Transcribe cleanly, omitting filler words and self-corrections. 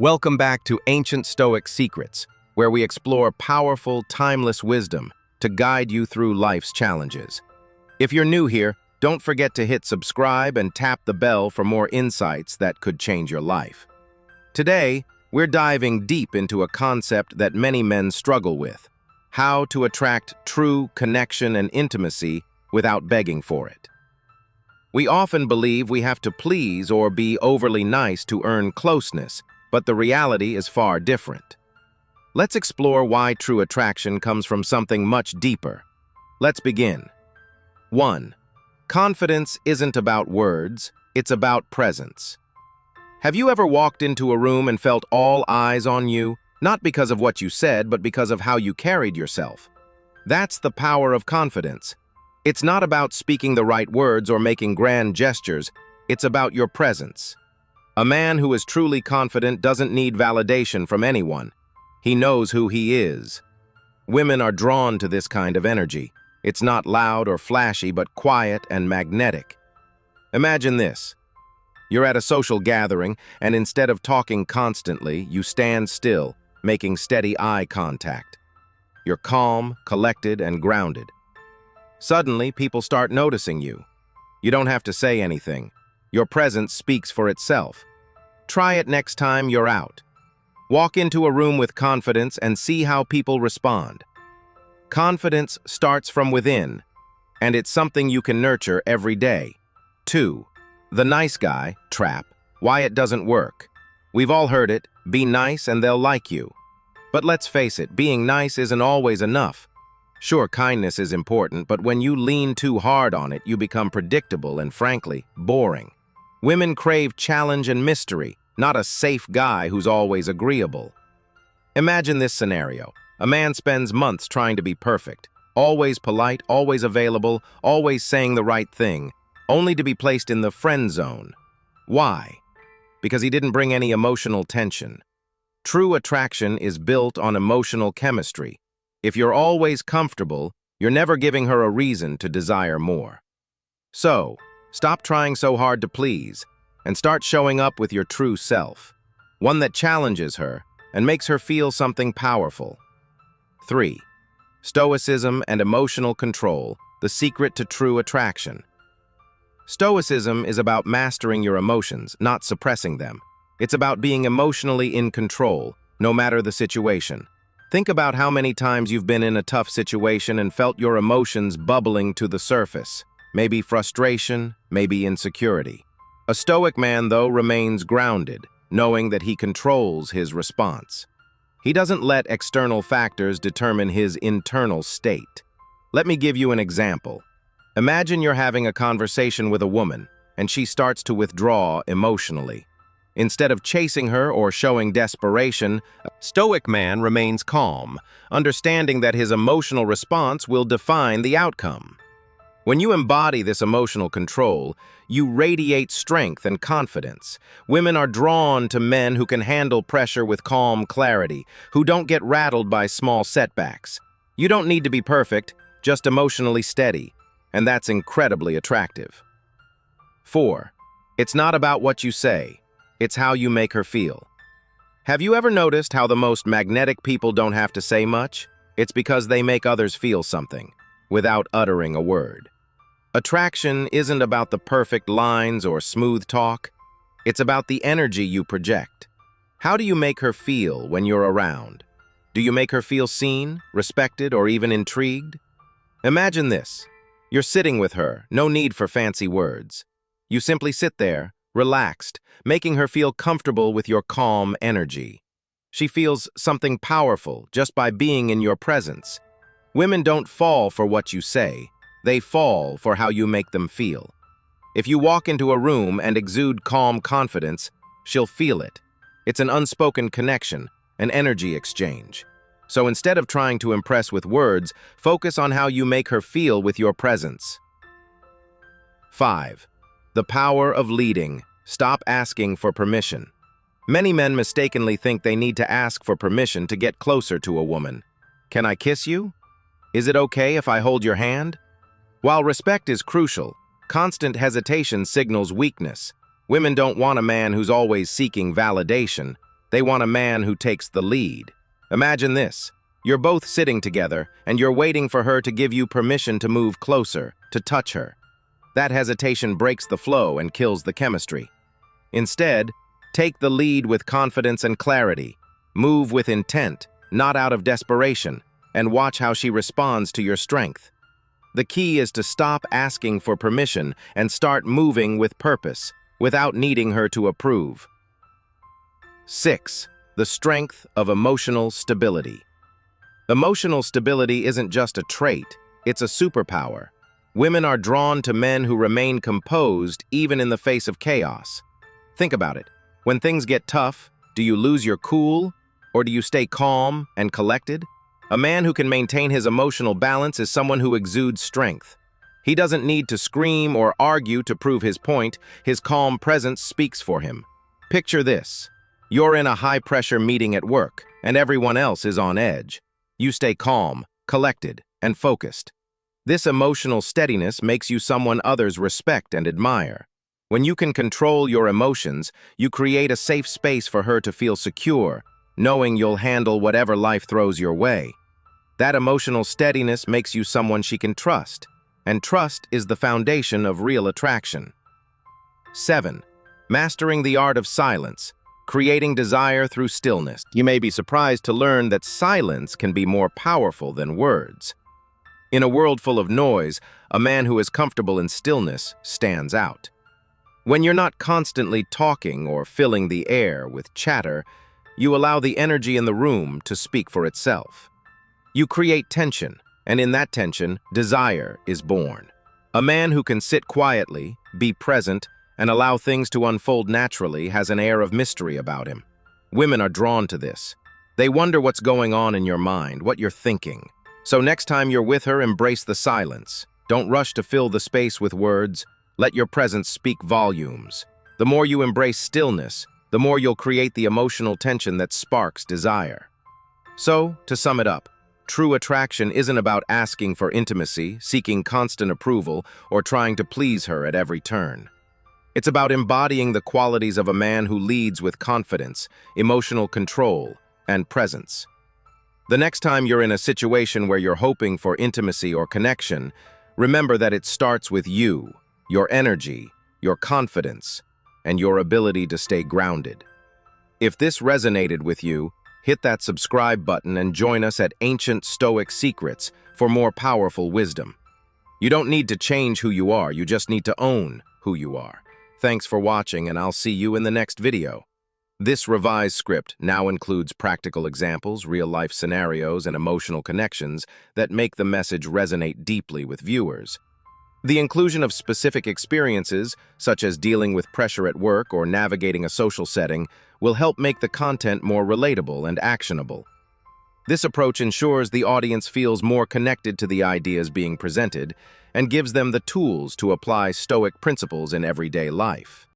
Welcome back to Ancient Stoic Secrets, where we explore powerful, timeless wisdom to guide you through life's challenges. If you're new here, don't forget to hit subscribe and tap the bell for more insights that could change your life. Today, we're diving deep into a concept that many men struggle with: how to attract true connection and intimacy without begging for it. We often believe we have to please or be overly nice to earn closeness, but the reality is far different. Let's explore why true attraction comes from something much deeper. Let's begin. 1. Confidence isn't about words, it's about presence. Have you ever walked into a room and felt all eyes on you, not because of what you said, but because of how you carried yourself? That's the power of confidence. It's not about speaking the right words or making grand gestures, it's about your presence. A man who is truly confident doesn't need validation from anyone. He knows who he is. Women are drawn to this kind of energy. It's not loud or flashy, but quiet and magnetic. Imagine this. You're at a social gathering, and instead of talking constantly, you stand still, making steady eye contact. You're calm, collected, and grounded. Suddenly, people start noticing you. You don't have to say anything. Your presence speaks for itself. Try it next time you're out. Walk into a room with confidence and see how people respond. Confidence starts from within, and it's something you can nurture every day. 2. The nice guy trap. Why it doesn't work. We've all heard it: be nice and they'll like you. But let's face it, being nice isn't always enough. Sure, kindness is important, but when you lean too hard on it, you become predictable and, frankly, boring. Women crave challenge and mystery, not a safe guy who's always agreeable. Imagine this scenario. A man spends months trying to be perfect, always polite, always available, always saying the right thing, only to be placed in the friend zone. Why? Because he didn't bring any emotional tension. True attraction is built on emotional chemistry. If you're always comfortable, you're never giving her a reason to desire more. So, stop trying so hard to please, and start showing up with your true self, one that challenges her and makes her feel something powerful. 3. Stoicism and emotional control, the secret to true attraction. Stoicism is about mastering your emotions, not suppressing them. It's about being emotionally in control, no matter the situation. Think about how many times you've been in a tough situation and felt your emotions bubbling to the surface. Maybe frustration, maybe insecurity. A Stoic man, though, remains grounded, knowing that he controls his response. He doesn't let external factors determine his internal state. Let me give you an example. Imagine you're having a conversation with a woman, and she starts to withdraw emotionally. Instead of chasing her or showing desperation, a Stoic man remains calm, understanding that his emotional response will define the outcome. When you embody this emotional control, you radiate strength and confidence. Women are drawn to men who can handle pressure with calm clarity, who don't get rattled by small setbacks. You don't need to be perfect, just emotionally steady, and that's incredibly attractive. 4. It's not about what you say, it's how you make her feel. Have you ever noticed how the most magnetic people don't have to say much? It's because they make others feel something, without uttering a word. Attraction isn't about the perfect lines or smooth talk. It's about the energy you project. How do you make her feel when you're around? Do you make her feel seen, respected, or even intrigued? Imagine this. You're sitting with her, no need for fancy words. You simply sit there, relaxed, making her feel comfortable with your calm energy. She feels something powerful just by being in your presence. Women don't fall for what you say. They fall for how you make them feel. If you walk into a room and exude calm confidence, she'll feel it. It's an unspoken connection, an energy exchange. So instead of trying to impress with words, focus on how you make her feel with your presence. 5. The power of leading. Stop asking for permission. Many men mistakenly think they need to ask for permission to get closer to a woman. Can I kiss you? Is it okay if I hold your hand? While respect is crucial, constant hesitation signals weakness. Women don't want a man who's always seeking validation. They want a man who takes the lead. Imagine this. You're both sitting together, and you're waiting for her to give you permission to move closer, to touch her. That hesitation breaks the flow and kills the chemistry. Instead, take the lead with confidence and clarity. Move with intent, not out of desperation, and watch how she responds to your strength. The key is to stop asking for permission and start moving with purpose, without needing her to approve. 6. The strength of emotional stability. Emotional stability isn't just a trait, it's a superpower. Women are drawn to men who remain composed even in the face of chaos. Think about it. When things get tough, do you lose your cool, or do you stay calm and collected? A man who can maintain his emotional balance is someone who exudes strength. He doesn't need to scream or argue to prove his point. His calm presence speaks for him. Picture this. You're in a high-pressure meeting at work, and everyone else is on edge. You stay calm, collected, and focused. This emotional steadiness makes you someone others respect and admire. When you can control your emotions, you create a safe space for her to feel secure, knowing you'll handle whatever life throws your way. That emotional steadiness makes you someone she can trust, and trust is the foundation of real attraction. 7. Mastering the art of silence, creating desire through stillness. You may be surprised to learn that silence can be more powerful than words. In a world full of noise, a man who is comfortable in stillness stands out. When you're not constantly talking or filling the air with chatter, you allow the energy in the room to speak for itself. You create tension, and in that tension, desire is born. A man who can sit quietly, be present, and allow things to unfold naturally has an air of mystery about him. Women are drawn to this. They wonder what's going on in your mind, what you're thinking. So next time you're with her, embrace the silence. Don't rush to fill the space with words. Let your presence speak volumes. The more you embrace stillness, the more you'll create the emotional tension that sparks desire. So, to sum it up, true attraction isn't about asking for intimacy, seeking constant approval, or trying to please her at every turn. It's about embodying the qualities of a man who leads with confidence, emotional control, and presence. The next time you're in a situation where you're hoping for intimacy or connection, remember that it starts with you, your energy, your confidence, and your ability to stay grounded. If this resonated with you, hit that subscribe button and join us at Ancient Stoic Secrets for more powerful wisdom. You don't need to change who you are, you just need to own who you are. Thanks for watching, and I'll see you in the next video. This revised script now includes practical examples, real-life scenarios, and emotional connections that make the message resonate deeply with viewers. The inclusion of specific experiences, such as dealing with pressure at work or navigating a social setting, will help make the content more relatable and actionable. This approach ensures the audience feels more connected to the ideas being presented and gives them the tools to apply Stoic principles in everyday life.